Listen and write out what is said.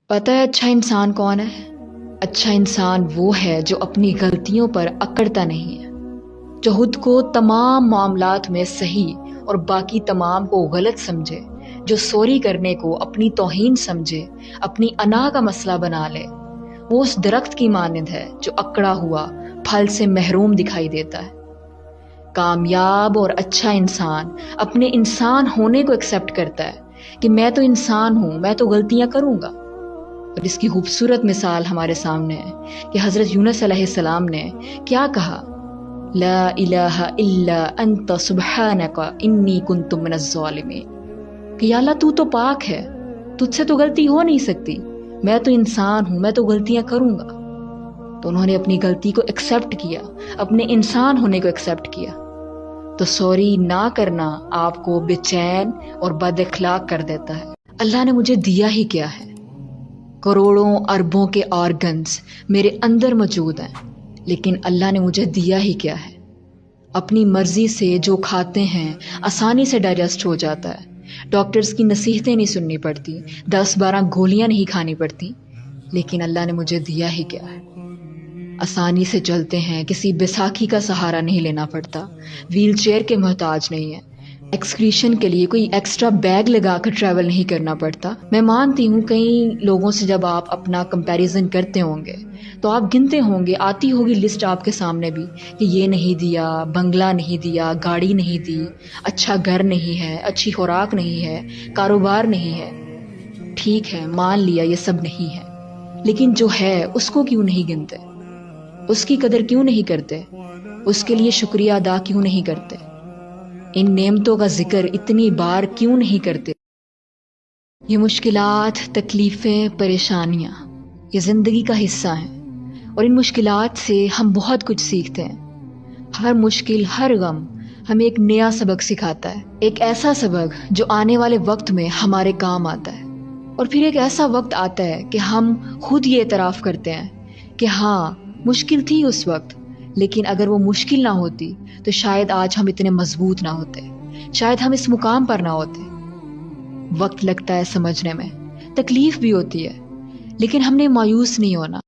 پتہ ہے اچھا انسان کون ہے؟ اچھا انسان وہ ہے جو اپنی غلطیوں پر اکڑتا نہیں ہے، جو خود کو تمام معاملات میں صحیح اور باقی تمام کو غلط سمجھے، جو سوری کرنے کو اپنی توہین سمجھے، اپنی انا کا مسئلہ بنا لے۔ وہ اس درخت کی مانند ہے جو اکڑا ہوا پھل سے محروم دکھائی دیتا ہے۔ کامیاب اور اچھا انسان اپنے انسان ہونے کو ایکسیپٹ کرتا ہے کہ میں تو انسان ہوں، میں تو غلطیاں کروں گا۔ اور اس کی خوبصورت مثال ہمارے سامنے ہے کہ حضرت یونس علیہ السلام نے کیا کہا، لا الہ الا انت سبحانک انی کنت من الظالمین، کہ یا اللہ تو تو پاک ہے، تجھ سے تو غلطی ہو نہیں سکتی، میں تو انسان ہوں، میں تو غلطیاں کروں گا۔ تو انہوں نے اپنی غلطی کو ایکسیپٹ کیا، اپنے انسان ہونے کو ایکسیپٹ کیا۔ تو سوری نہ کرنا آپ کو بے چین اور بد اخلاق کر دیتا ہے۔ اللہ نے مجھے دیا ہی کیا ہے؟ کروڑوں اربوں کے آرگنز میرے اندر موجود ہیں، لیکن اللہ نے مجھے دیا ہی کیا ہے؟ اپنی مرضی سے جو کھاتے ہیں آسانی سے ڈائجسٹ ہو جاتا ہے، ڈاکٹرز کی نصیحتیں نہیں سننی پڑتی، 10-12 گولیاں نہیں کھانی پڑتی، لیکن اللہ نے مجھے دیا ہی کیا ہے؟ آسانی سے چلتے ہیں، کسی بیساکھی کا سہارا نہیں لینا پڑتا، ویل چیئر کے محتاج نہیں ہے، ایکسکریشن کے لیے کوئی ایکسٹرا بیگ لگا کر ٹریول نہیں کرنا پڑتا۔ میں مانتی ہوں کئی لوگوں سے جب آپ اپنا کمپیریزن کرتے ہوں گے تو آپ گنتے ہوں گے، آتی ہوگی لسٹ آپ کے سامنے بھی کہ یہ نہیں دیا، بنگلہ نہیں دیا، گاڑی نہیں دی، اچھا گھر نہیں ہے، اچھی خوراک نہیں ہے، کاروبار نہیں ہے۔ ٹھیک ہے، مان لیا یہ سب نہیں ہے، لیکن جو ہے اس کو کیوں نہیں گنتے؟ اس کی قدر کیوں نہیں کرتے؟ اس کے لیے شکریہ ادا کیوں نہیں کرتے؟ ان نعمتوں کا ذکر اتنی بار کیوں نہیں کرتے؟ یہ مشکلات، تکلیفیں، پریشانیاں یہ زندگی کا حصہ ہیں، اور ان مشکلات سے ہم بہت کچھ سیکھتے ہیں۔ ہر مشکل، ہر غم ہمیں ایک نیا سبق سکھاتا ہے، ایک ایسا سبق جو آنے والے وقت میں ہمارے کام آتا ہے۔ اور پھر ایک ایسا وقت آتا ہے کہ ہم خود یہ اعتراف کرتے ہیں کہ ہاں مشکل تھی اس وقت، لیکن اگر وہ مشکل نہ ہوتی تو شاید آج ہم اتنے مضبوط نہ ہوتے، شاید ہم اس مقام پر نہ ہوتے۔ وقت لگتا ہے سمجھنے میں، تکلیف بھی ہوتی ہے، لیکن ہم نے مایوس نہیں ہونا۔